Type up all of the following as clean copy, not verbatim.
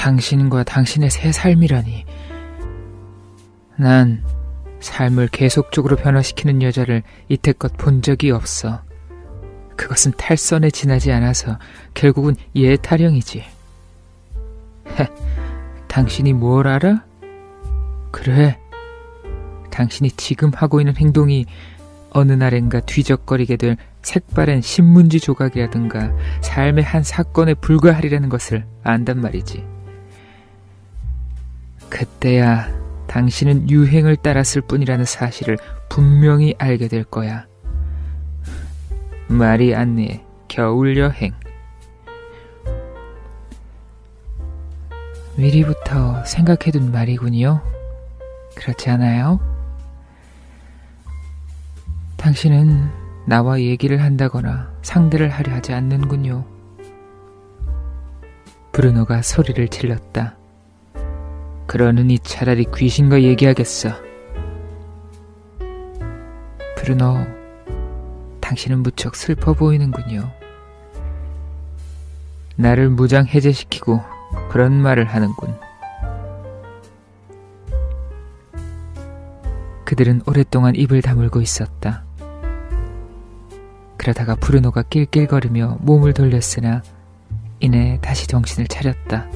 당신과 당신의 새 삶이라니. 난 삶을 계속적으로 변화시키는 여자를 이때껏 본 적이 없어. 그것은 탈선에 지나지 않아서 결국은 예타령이지. 당신이 뭘 알아? 그래, 당신이 지금 하고 있는 행동이 어느 날엔가 뒤적거리게 될 색바랜 신문지 조각이라든가 삶의 한 사건에 불과하리라는 것을 안단 말이지. 그때야 당신은 유행을 따랐을 뿐이라는 사실을 분명히 알게 될 거야. 마리 안네의 겨울여행. 미리부터 생각해둔 말이군요. 그렇지 않아요? 당신은 나와 얘기를 한다거나 상대를 하려 하지 않는군요. 브루노가 소리를 질렀다. 그러느니 차라리 귀신과 얘기하겠어. 브루노, 당신은 무척 슬퍼 보이는군요. 나를 무장해제시키고 그런 말을 하는군. 그들은 오랫동안 입을 다물고 있었다. 그러다가 브루노가 낄낄거리며 몸을 돌렸으나 이내 다시 정신을 차렸다.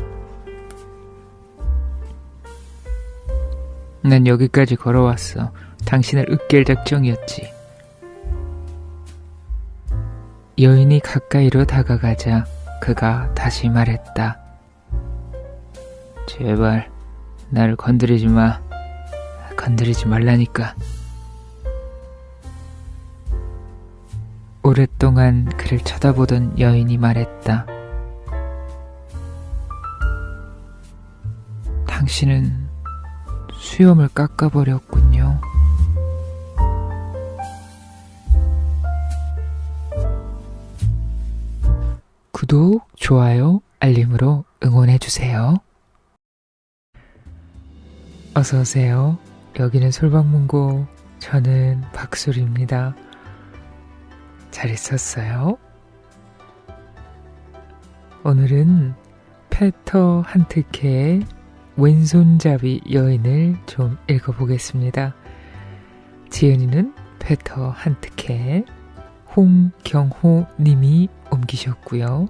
난 여기까지 걸어왔어. 당신을 으깰 작정이었지. 여인이 가까이로 다가가자 그가 다시 말했다. 제발 나를 건드리지 마. 건드리지 말라니까. 오랫동안 그를 쳐다보던 여인이 말했다. 당신은 수염을 깎아버렸군요. 구독, 좋아요, 알림으로 응원해주세요. 어서오세요. 여기는 솔방문고, 저는 박소리입니다. 잘 있었어요? 오늘은 페터 한트케의 왼손잡이 여인을 좀 읽어보겠습니다. 지은이는 페터 한트케, 홍경호 님이 옮기셨고요.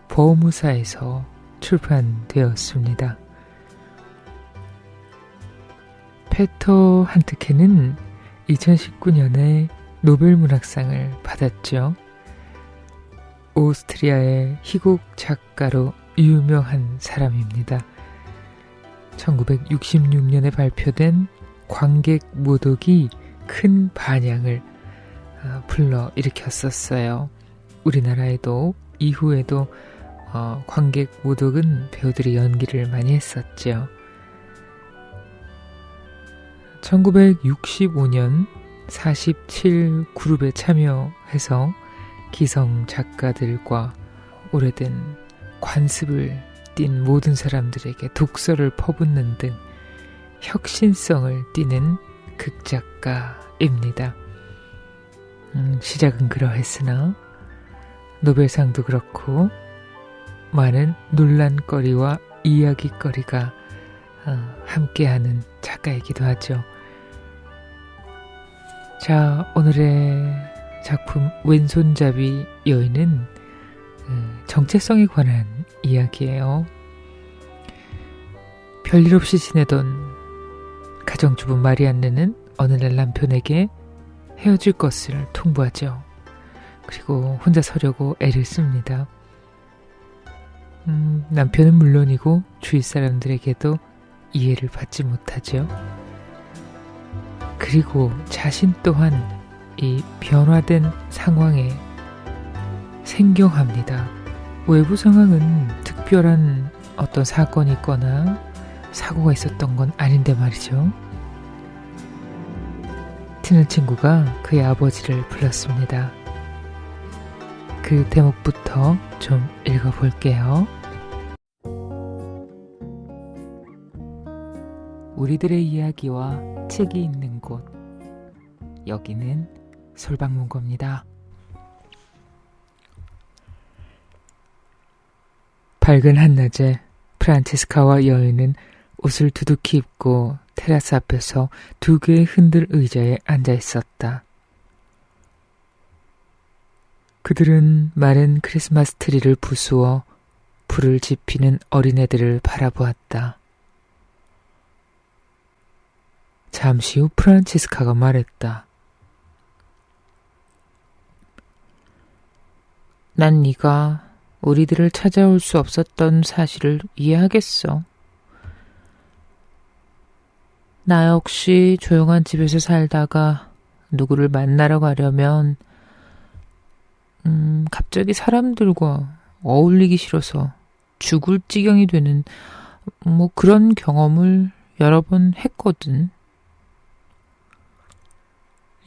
버무사에서 출판되었습니다. 페터 한트케는 2019년에 노벨문학상을 받았죠. 오스트리아의 희곡 작가로 유명한 사람입니다. 1966년에 발표된 관객모독이 큰 반향을 불러일으켰었어요. 우리나라에도 이후에도 관객모독은 배우들이 연기를 많이 했었죠. 1965년 47그룹에 참여해서 기성 작가들과 오래된 관습을 띈 모든 사람들에게 독서를 퍼붓는 등 혁신성을 띠는 극작가입니다. 시작은 그러했으나 노벨상도 그렇고 많은 논란거리와 이야기거리가 함께하는 작가이기도 하죠. 자, 오늘의 작품 왼손잡이 여인은 정체성에 관한 이야기예요. 별일 없이 지내던 가정주부 마리안느는 어느 날 남편에게 헤어질 것을 통보하죠. 그리고 혼자 서려고 애를 씁니다. 남편은 물론이고 주위 사람들에게도 이해를 받지 못하죠. 그리고 자신 또한 이 변화된 상황에 생경합니다. 외부 상황은 특별한 어떤 사건이 있거나 사고가 있었던 건 아닌데 말이죠. 친한 친구가 그의 아버지를 불렀습니다. 그 대목부터 좀 읽어볼게요. 우리들의 이야기와 책이 있는 곳, 여기는 솔방문고입니다. 밝은 한낮에 프란체스카와 여인은 옷을 두둑히 입고 테라스 앞에서 두 개의 흔들 의자에 앉아 있었다. 그들은 마른 크리스마스 트리를 부수어 불을 지피는 어린애들을 바라보았다. 잠시 후 프란체스카가 말했다. 난 네가 우리들을 찾아올 수 없었던 사실을 이해하겠어. 나 역시 조용한 집에서 살다가 누구를 만나러 가려면 갑자기 사람들과 어울리기 싫어서 죽을 지경이 되는 그런 경험을 여러 번 했거든.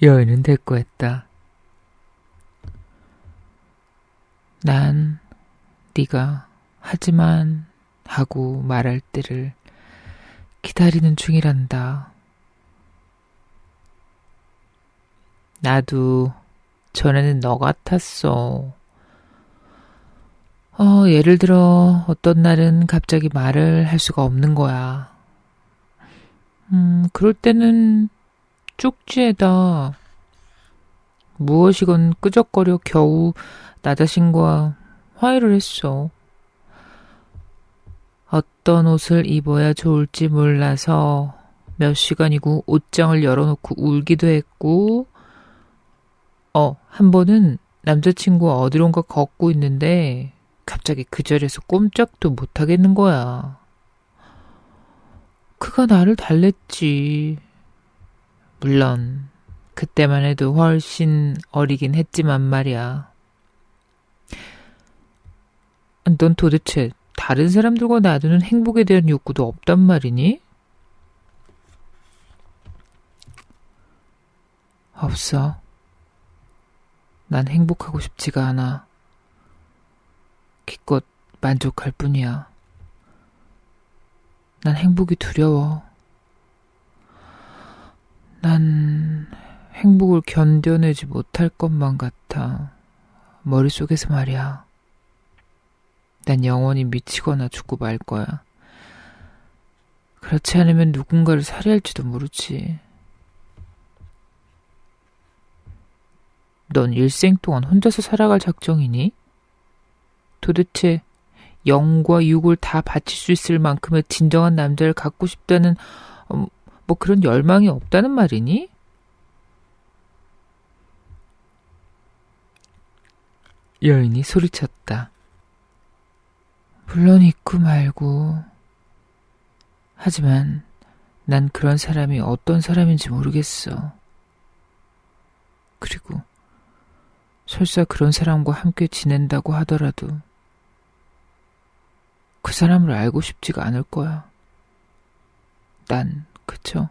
여인은 대꾸했다. 난 네가 하지만 하고 말할 때를 기다리는 중이란다. 나도 전에는 너 같았어. 예를 들어 어떤 날은 갑자기 말을 할 수가 없는 거야. 그럴 때는 쪽지에다 무엇이건 끄적거려 겨우 나 자신과 화해를 했어. 어떤 옷을 입어야 좋을지 몰라서 몇 시간이고 옷장을 열어놓고 울기도 했고, 한 번은 남자친구가 어디론가 걷고 있는데 갑자기 그 자리에서 꼼짝도 못 하겠는 거야. 그가 나를 달랬지. 물론 그때만 해도 훨씬 어리긴 했지만 말이야. 넌 도대체 다른 사람들과 놔두는 행복에 대한 욕구도 없단 말이니? 없어. 난 행복하고 싶지가 않아. 기껏 만족할 뿐이야. 난 행복이 두려워. 난 행복을 견뎌내지 못할 것만 같아. 머릿속에서 말이야. 난 영원히 미치거나 죽고 말 거야. 그렇지 않으면 누군가를 살해할지도 모르지. 넌 일생 동안 혼자서 살아갈 작정이니? 도대체 영과 육을 다 바칠 수 있을 만큼의 진정한 남자를 갖고 싶다는 그런 열망이 없다는 말이니? 여인이 소리쳤다. 물론 있고 말고. 하지만 난 그런 사람이 어떤 사람인지 모르겠어. 그리고 설사 그런 사람과 함께 지낸다고 하더라도 그 사람을 알고 싶지가 않을 거야. 난, 그쵸?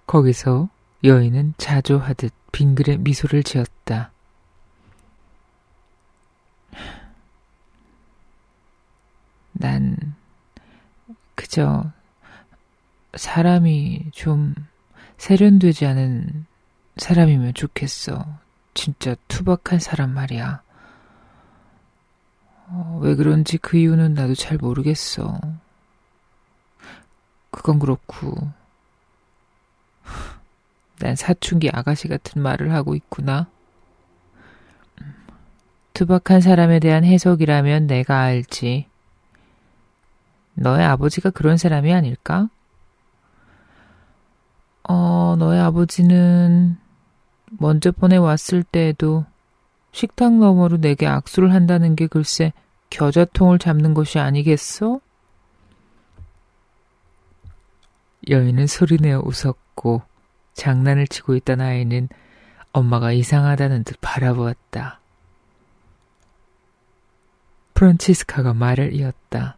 거기서 여인은 자조하듯 빙그레 미소를 지었다. 난 그저 사람이 좀 세련되지 않은 사람이면 좋겠어. 진짜 투박한 사람 말이야. 왜 그런지 그 이유는 나도 잘 모르겠어. 그건 그렇고 난 사춘기 아가씨 같은 말을 하고 있구나. 투박한 사람에 대한 해석이라면 내가 알지. 너의 아버지가 그런 사람이 아닐까? 너의 아버지는 먼저 번에 왔을 때에도 식탁 너머로 내게 악수를 한다는 게 글쎄 겨자통을 잡는 것이 아니겠어? 여인은 소리내어 웃었고 장난을 치고 있던 아이는 엄마가 이상하다는 듯 바라보았다. 프란치스카가 말을 이었다.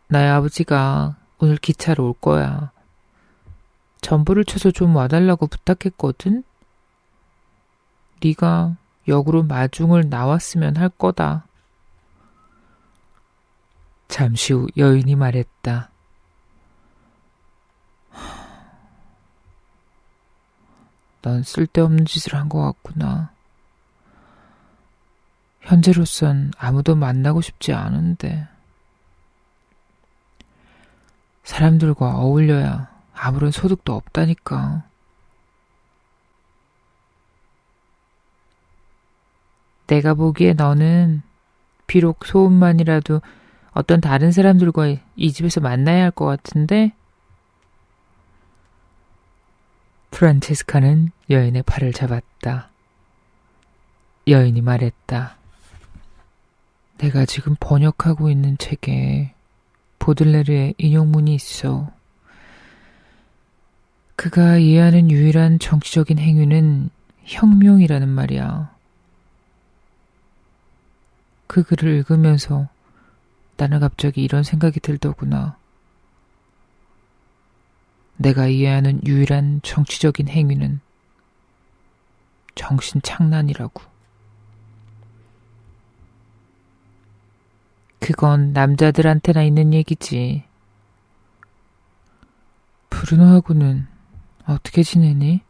나의 아버지가 오늘 기차로 올 거야. 전보를 쳐서 좀 와달라고 부탁했거든. 네가 역으로 마중을 나왔으면 할 거다. 잠시 후 여인이 말했다. 넌 쓸데없는 짓을 한 것 같구나. 현재로선 아무도 만나고 싶지 않은데. 사람들과 어울려야 아무런 소득도 없다니까. 내가 보기에 너는 비록 소음만이라도 어떤 다른 사람들과 이 집에서 만나야 할 것 같은데? 프란체스카는 여인의 팔을 잡았다. 여인이 말했다. 내가 지금 번역하고 있는 책에 보들레르의 인용문이 있어. 그가 이해하는 유일한 정치적인 행위는 혁명이라는 말이야. 그 글을 읽으면서 나는 갑자기 이런 생각이 들더구나. 내가 이해하는 유일한 정치적인 행위는 정신착란이라고. 그건 남자들한테나 있는 얘기지. 브루노하고는 어떻게 지내니?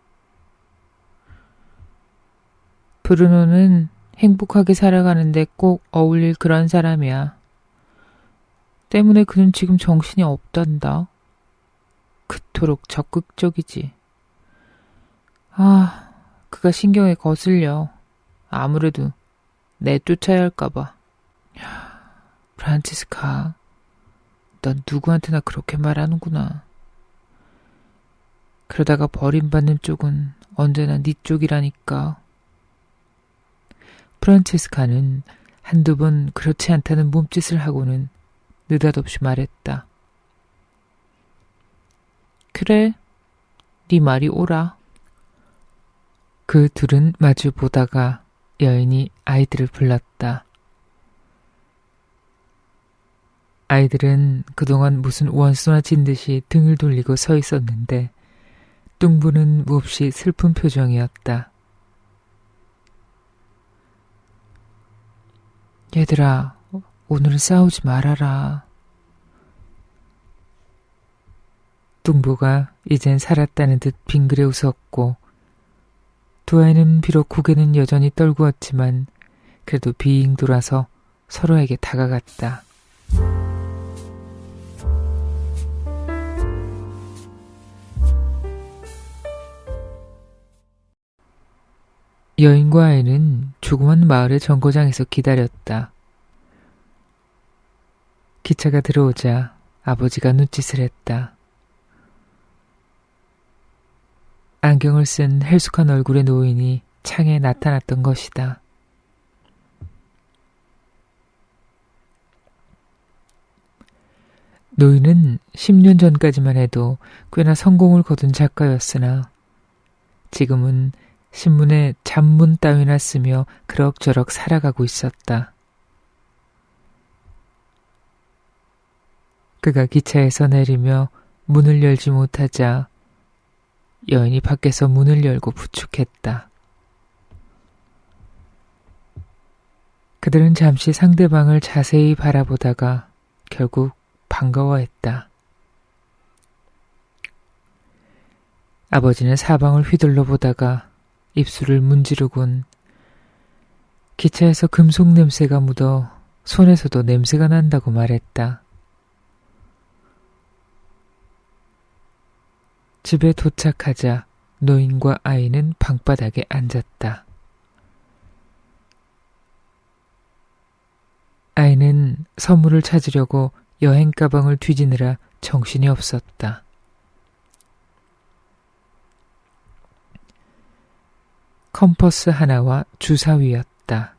브루노는 행복하게 살아가는데 꼭 어울릴 그런 사람이야. 때문에 그는 지금 정신이 없단다. 그토록 적극적이지. 그가 신경에 거슬려. 아무래도 내쫓아야 할까봐. 프란치스카, 넌 누구한테나 그렇게 말하는구나. 그러다가 버림받는 쪽은 언제나 네 쪽이라니까. 프란체스카는 한두 번 그렇지 않다는 몸짓을 하고는 느닷없이 말했다. 그래, 네 말이 옳아. 그 둘은 마주 보다가 여인이 아이들을 불렀다. 아이들은 그동안 무슨 원수나 진 듯이 등을 돌리고 서 있었는데 뚱부는 몹시 슬픈 표정이었다. 얘들아, 오늘은 싸우지 말아라. 뚱보가 이젠 살았다는 듯 빙그레 웃었고 두 아이는 비록 고개는 여전히 떨구었지만 그래도 빙 돌아서 서로에게 다가갔다. 여인과 아이는 조그만 마을의 정거장에서 기다렸다. 기차가 들어오자 아버지가 눈짓을 했다. 안경을 쓴 헬쑥한 얼굴의 노인이 창에 나타났던 것이다. 노인은 10년 전까지만 해도 꽤나 성공을 거둔 작가였으나 지금은 신문에 잡문 따위나 쓰며 그럭저럭 살아가고 있었다. 그가 기차에서 내리며 문을 열지 못하자 여인이 밖에서 문을 열고 부축했다. 그들은 잠시 상대방을 자세히 바라보다가 결국 반가워했다. 아버지는 사방을 휘둘러 보다가 입술을 문지르곤 기차에서 금속 냄새가 묻어 손에서도 냄새가 난다고 말했다. 집에 도착하자 노인과 아이는 방바닥에 앉았다. 아이는 선물을 찾으려고 여행 가방을 뒤지느라 정신이 없었다. 컴퍼스 하나와 주사위였다.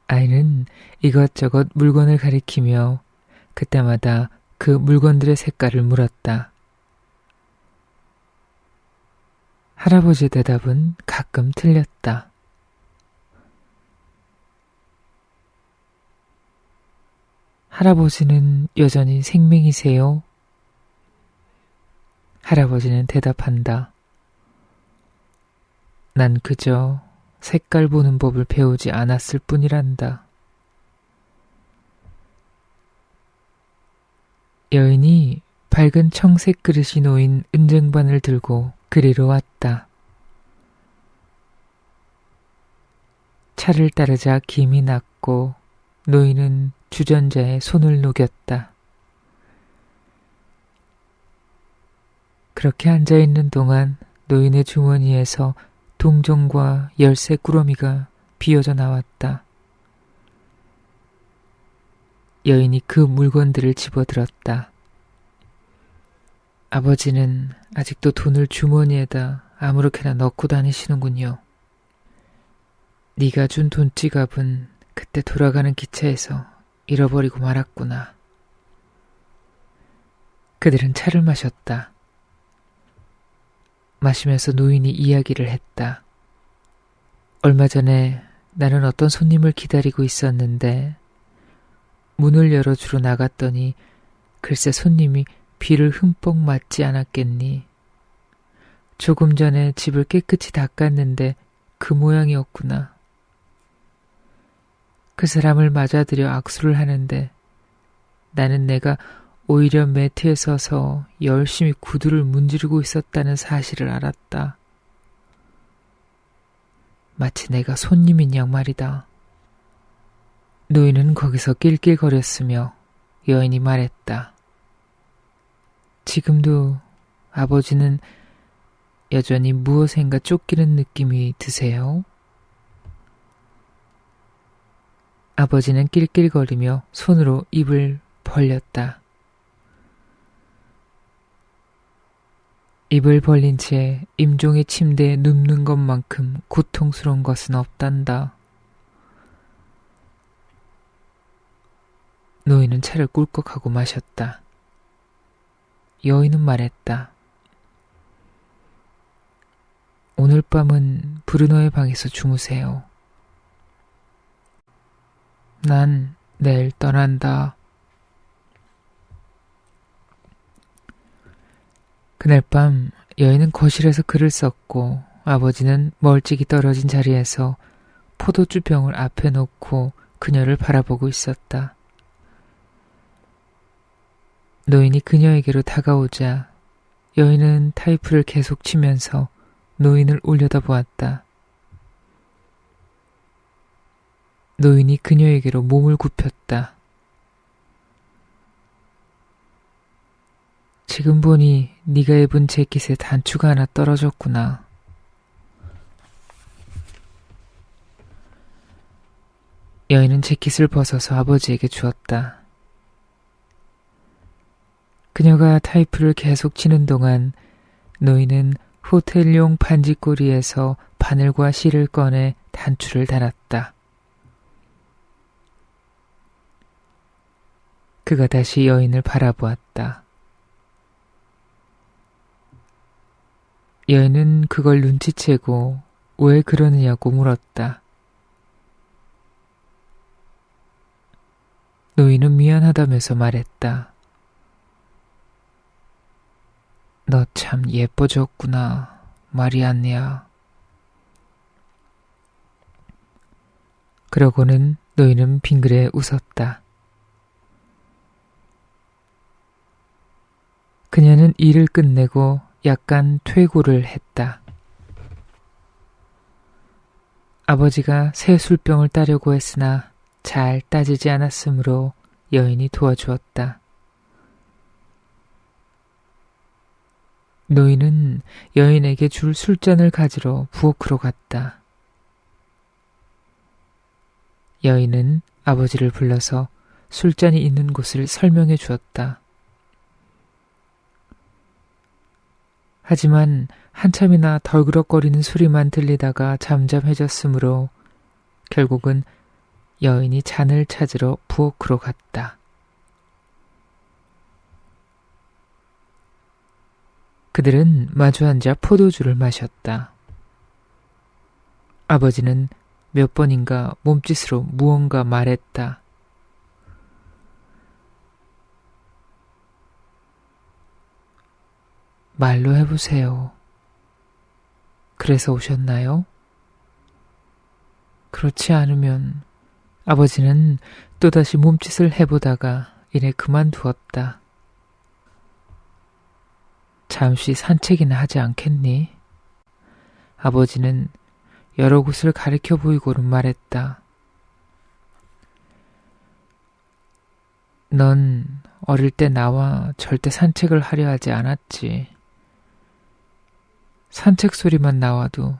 아이는 이것저것 물건을 가리키며 그때마다 그 물건들의 색깔을 물었다. 할아버지의 대답은 가끔 틀렸다. 할아버지는 여전히 생명이세요? 할아버지는 대답한다. 난 그저 색깔 보는 법을 배우지 않았을 뿐이란다. 여인이 밝은 청색 그릇이 놓인 은쟁반을 들고 그리로 왔다. 차를 따르자 김이 났고 노인은 주전자에 손을 녹였다. 그렇게 앉아있는 동안 노인의 주머니에서 동전과 열쇠 꾸러미가 비어져 나왔다. 여인이 그 물건들을 집어들었다. 아버지는 아직도 돈을 주머니에다 아무렇게나 넣고 다니시는군요. 네가 준 돈지갑은 그때 돌아가는 기차에서 잃어버리고 말았구나. 그들은 차를 마셨다. 마시면서 노인이 이야기를 했다. 얼마 전에 나는 어떤 손님을 기다리고 있었는데 문을 열어주러 나갔더니 글쎄 손님이 비를 흠뻑 맞지 않았겠니. 조금 전에 집을 깨끗이 닦았는데 그 모양이었구나. 그 사람을 맞아들여 악수를 하는데 나는 내가 오히려 매트에 서서 열심히 구두를 문지르고 있었다는 사실을 알았다. 마치 내가 손님인 양 말이다. 노인은 거기서 낄낄거렸으며 여인이 말했다. 지금도 아버지는 여전히 무엇인가 쫓기는 느낌이 드세요? 아버지는 낄낄거리며 손으로 입을 벌렸다. 입을 벌린 채 임종의 침대에 눕는 것만큼 고통스러운 것은 없단다. 노인은 차를 꿀꺽하고 마셨다. 여인은 말했다. 오늘 밤은 브루노의 방에서 주무세요. 난 내일 떠난다. 그날 밤 여인은 거실에서 글을 썼고 아버지는 멀찍이 떨어진 자리에서 포도주병을 앞에 놓고 그녀를 바라보고 있었다. 노인이 그녀에게로 다가오자 여인은 타이프를 계속 치면서 노인을 올려다보았다. 노인이 그녀에게로 몸을 굽혔다. 지금 보니 네가 입은 재킷에 단추가 하나 떨어졌구나. 여인은 재킷을 벗어서 아버지에게 주었다. 그녀가 타이프를 계속 치는 동안 노인은 호텔용 반지꼬리에서 바늘과 실을 꺼내 단추를 달았다. 그가 다시 여인을 바라보았다. 여인은 그걸 눈치채고 왜 그러느냐고 물었다. 노인은 미안하다면서 말했다. 너 참 예뻐졌구나, 마리안네야. 그러고는 노인은 빙그레 웃었다. 그녀는 일을 끝내고 약간 퇴고를 했다. 아버지가 새 술병을 따려고 했으나 잘 따지지 않았으므로 여인이 도와주었다. 노인은 여인에게 줄 술잔을 가지러 부엌으로 갔다. 여인은 아버지를 불러서 술잔이 있는 곳을 설명해 주었다. 하지만 한참이나 덜그럭거리는 소리만 들리다가 잠잠해졌으므로 결국은 여인이 잔을 찾으러 부엌으로 갔다. 그들은 마주 앉아 포도주를 마셨다. 아버지는 몇 번인가 몸짓으로 무언가 말했다. 말로 해보세요. 그래서 오셨나요? 그렇지 않으면 아버지는 또다시 몸짓을 해보다가 이내 그만두었다. 잠시 산책이나 하지 않겠니? 아버지는 여러 곳을 가리켜 보이고는 말했다. 넌 어릴 때 나와 절대 산책을 하려 하지 않았지. 산책 소리만 나와도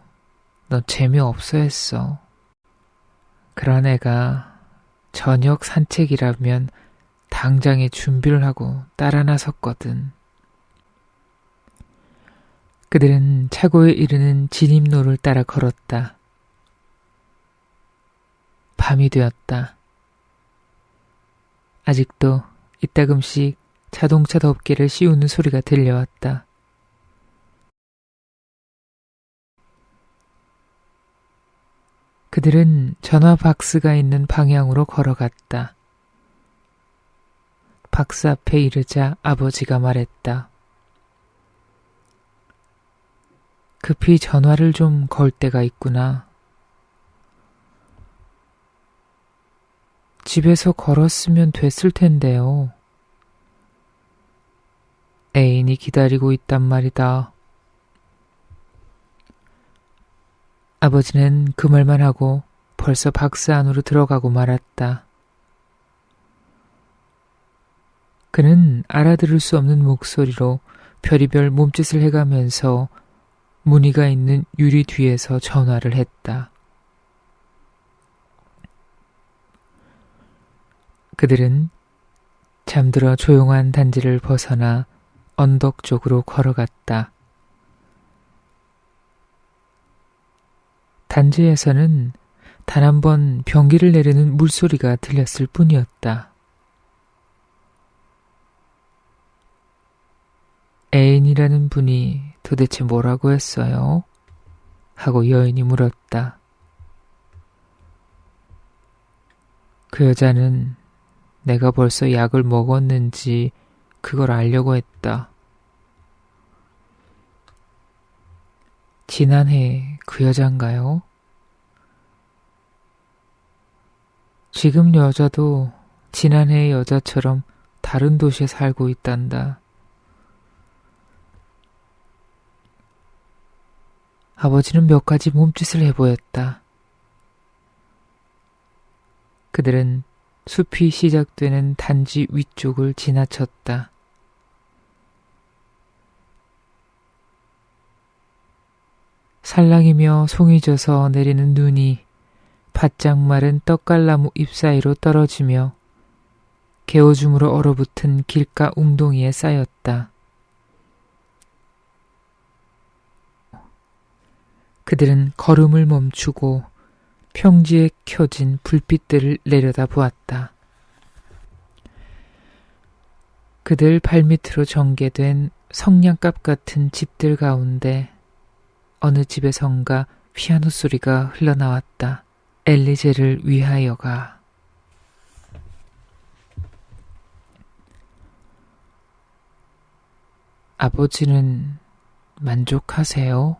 넌 재미없어 했어. 그런 애가 저녁 산책이라면 당장에 준비를 하고 따라 나섰거든. 그들은 차고에 이르는 진입로를 따라 걸었다. 밤이 되었다. 아직도 이따금씩 자동차 덮개를 씌우는 소리가 들려왔다. 그들은 전화 박스가 있는 방향으로 걸어갔다. 박스 앞에 이르자 아버지가 말했다. 급히 전화를 좀 걸 때가 있구나. 집에서 걸었으면 됐을 텐데요. 애인이 기다리고 있단 말이다. 아버지는 그 말만 하고 벌써 박스 안으로 들어가고 말았다. 그는 알아들을 수 없는 목소리로 별의별 몸짓을 해가면서 무늬가 있는 유리 뒤에서 전화를 했다. 그들은 잠들어 조용한 단지를 벗어나 언덕 쪽으로 걸어갔다. 단지에서는 단 한 번 변기를 내리는 물소리가 들렸을 뿐이었다. 애인이라는 분이 도대체 뭐라고 했어요? 하고 여인이 물었다. 그 여자는 내가 벌써 약을 먹었는지 그걸 알려고 했다. 지난해 그 여잔가요? 지금 여자도 지난해의 여자처럼 다른 도시에 살고 있단다. 아버지는 몇 가지 몸짓을 해보였다. 그들은 숲이 시작되는 단지 위쪽을 지나쳤다. 살랑이며 송이 져서 내리는 눈이 바짝 마른 떡갈나무 잎 사이로 떨어지며 개오줌으로 얼어붙은 길가 웅덩이에 쌓였다. 그들은 걸음을 멈추고 평지에 켜진 불빛들을 내려다보았다. 그들 발밑으로 전개된 성냥갑 같은 집들 가운데 어느 집에선가 피아노 소리가 흘러나왔다. 엘리제를 위하여가. 아버지는 만족하세요?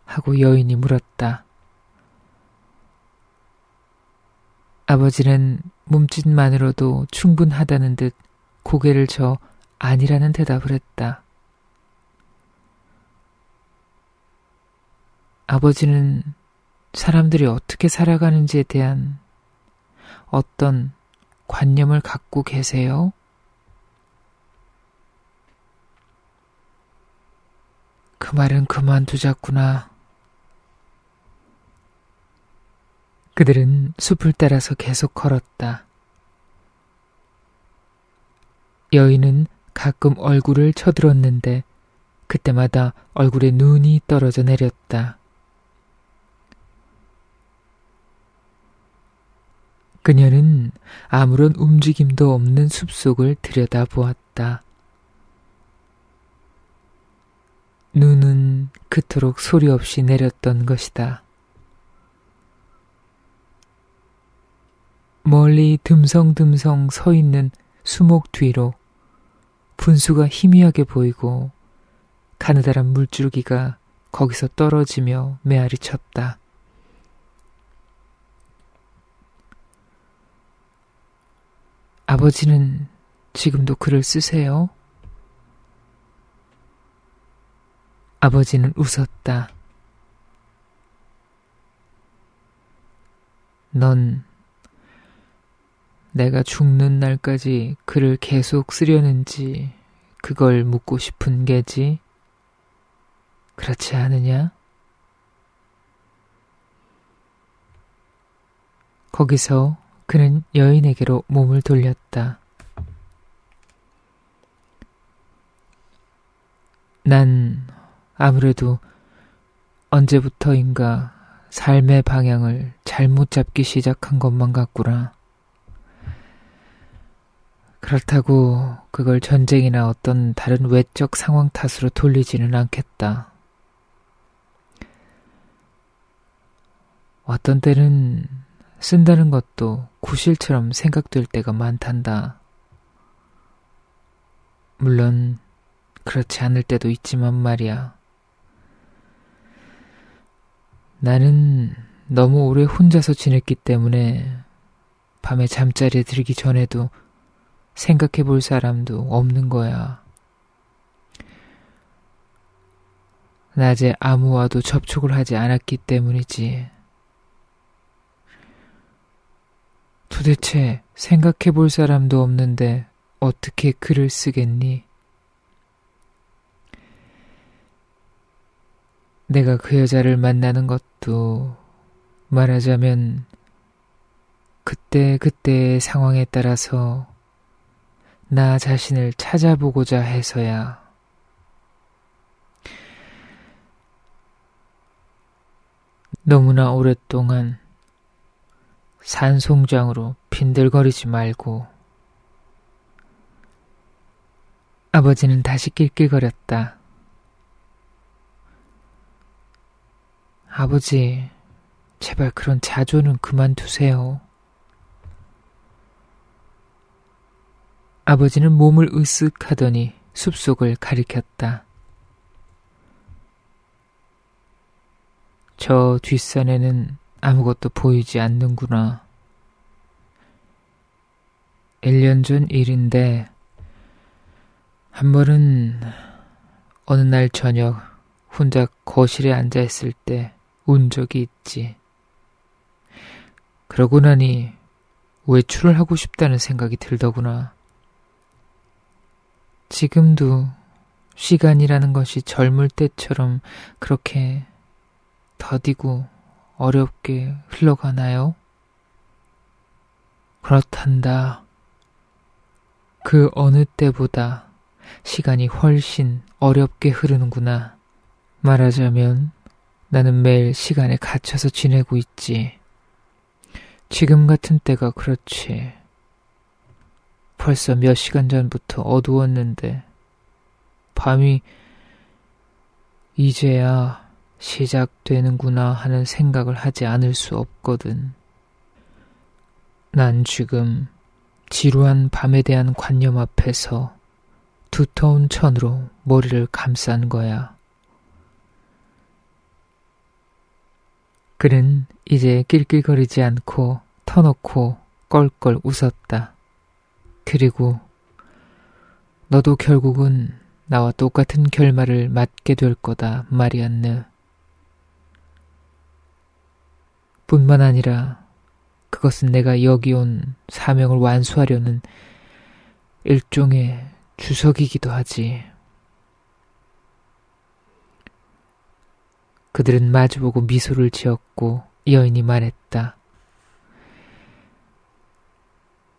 하고 여인이 물었다. 아버지는 몸짓만으로도 충분하다는 듯 고개를 저 아니라는 대답을 했다. 아버지는 사람들이 어떻게 살아가는지에 대한 어떤 관념을 갖고 계세요? 그 말은 그만두자꾸나. 그들은 숲을 따라서 계속 걸었다. 여인은 가끔 얼굴을 쳐들었는데 그때마다 얼굴에 눈이 떨어져 내렸다. 그녀는 아무런 움직임도 없는 숲속을 들여다보았다. 눈은 그토록 소리 없이 내렸던 것이다. 멀리 듬성듬성 서 있는 수목 뒤로 분수가 희미하게 보이고 가느다란 물줄기가 거기서 떨어지며 메아리 쳤다. 아버지는 지금도 글을 쓰세요? 아버지는 웃었다. 넌 내가 죽는 날까지 글을 계속 쓰려는지 그걸 묻고 싶은 게지. 그렇지 않으냐? 거기서 그는 여인에게로 몸을 돌렸다. 난 아무래도 언제부터인가 삶의 방향을 잘못 잡기 시작한 것만 같구나. 그렇다고 그걸 전쟁이나 어떤 다른 외적 상황 탓으로 돌리지는 않겠다. 어떤 때는 쓴다는 것도 구실처럼 생각될 때가 많단다. 물론 그렇지 않을 때도 있지만 말이야. 나는 너무 오래 혼자서 지냈기 때문에 밤에 잠자리에 들기 전에도 생각해 볼 사람도 없는 거야. 낮에 아무와도 접촉을 하지 않았기 때문이지. 도대체 생각해 볼 사람도 없는데 어떻게 글을 쓰겠니? 내가 그 여자를 만나는 것도 말하자면 그때그때의 상황에 따라서 나 자신을 찾아보고자 해서야. 너무나 오랫동안 산송장으로 빈들거리지 말고. 아버지는 다시 낄낄거렸다. 아버지, 제발 그런 자조는 그만두세요. 아버지는 몸을 으쓱하더니 숲속을 가리켰다. 저 뒷산에는 아무것도 보이지 않는구나. 1년 전 일인데 한 번은 어느 날 저녁 혼자 거실에 앉아 있을 때 운 적이 있지. 그러고 나니 외출을 하고 싶다는 생각이 들더구나. 지금도 시간이라는 것이 젊을 때처럼 그렇게 더디고 어렵게 흘러가나요? 그렇단다. 그 어느 때보다 시간이 훨씬 어렵게 흐르는구나. 말하자면 나는 매일 시간에 갇혀서 지내고 있지. 지금 같은 때가 그렇지. 벌써 몇 시간 전부터 어두웠는데 밤이 이제야 시작되는구나 하는 생각을 하지 않을 수 없거든. 난 지금 지루한 밤에 대한 관념 앞에서 두터운 천으로 머리를 감싼 거야. 그는 이제 낄낄거리지 않고 터놓고 껄껄 웃었다. 그리고 너도 결국은 나와 똑같은 결말을 맞게 될 거다 말이었네. 뿐만 아니라 그것은 내가 여기 온 사명을 완수하려는 일종의 주석이기도 하지. 그들은 마주보고 미소를 지었고 여인이 말했다.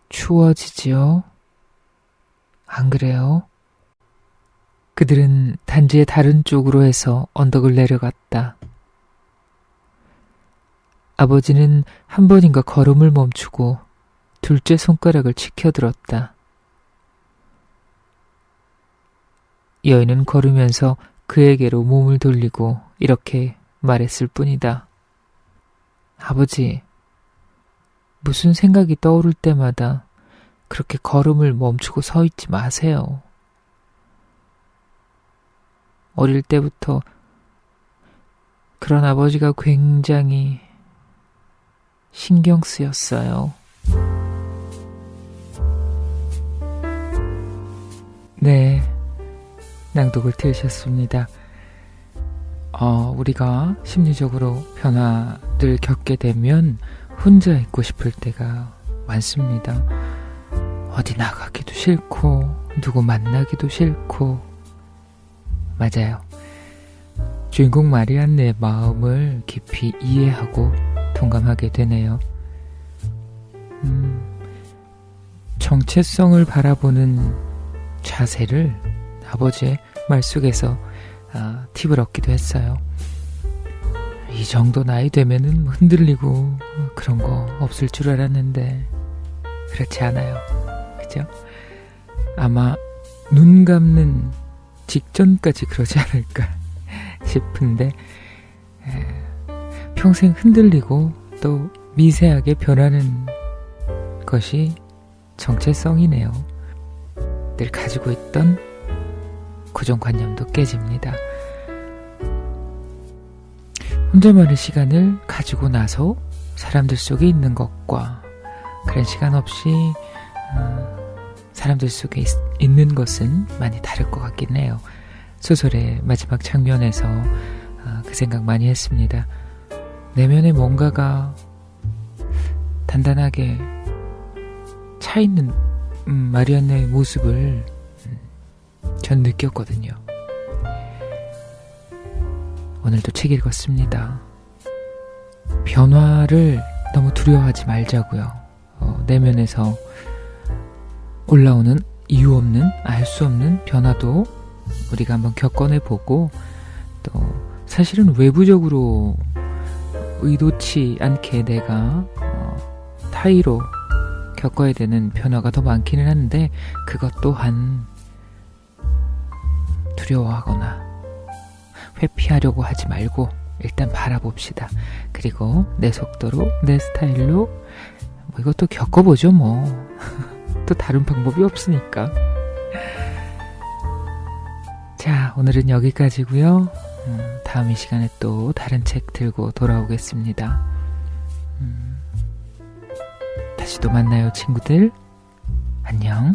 추워지지요? 안 그래요? 그들은 단지의 다른 쪽으로 해서 언덕을 내려갔다. 아버지는 한 번인가 걸음을 멈추고 둘째 손가락을 치켜들었다. 여인은 걸으면서 그에게로 몸을 돌리고 이렇게 말했을 뿐이다. 아버지, 무슨 생각이 떠오를 때마다 그렇게 걸음을 멈추고 서 있지 마세요. 어릴 때부터 그런 아버지가 굉장히 신경 쓰였어요. 네, 낭독을 들으셨습니다. 우리가 심리적으로 변화를 겪게 되면 혼자 있고 싶을 때가 많습니다. 어디 나가기도 싫고 누구 만나기도 싫고. 맞아요. 주인공 마리안네의 마음을 깊이 이해하고 동감하게 되네요. 정체성을 바라보는 자세를 아버지의 말 속에서 팁을 얻기도 했어요. 이 정도 나이 되면은 흔들리고 그런 거 없을 줄 알았는데 그렇지 않아요. 그죠? 아마 눈 감는 직전까지 그러지 않을까 싶은데 평생 흔들리고 또 미세하게 변하는 것이 정체성이네요. 늘 가지고 있던 고정관념도 깨집니다. 혼자만의 시간을 가지고 나서 사람들 속에 있는 것과 그런 시간 없이 사람들 속에 있는 것은 많이 다를 것 같긴 해요. 소설의 마지막 장면에서 그 생각 많이 했습니다. 내면에 뭔가가 단단하게 차있는 마리안네의 모습을 전 느꼈거든요. 오늘도 책 읽었습니다. 변화를 너무 두려워하지 말자고요. 내면에서 올라오는 이유 없는, 알 수 없는 변화도 우리가 한번 겪어내보고, 또 사실은 외부적으로 의도치 않게 내가 타의로 겪어야 되는 변화가 더 많기는 한데, 그것 또한 두려워하거나 회피하려고 하지 말고 일단 바라봅시다. 그리고 내 속도로, 내 스타일로 이것도 겪어보죠 뭐. 또 다른 방법이 없으니까. 자, 오늘은 여기까지고요. 다음 이 시간에 또 다른 책 들고 돌아오겠습니다. 다시 또 만나요, 친구들. 안녕.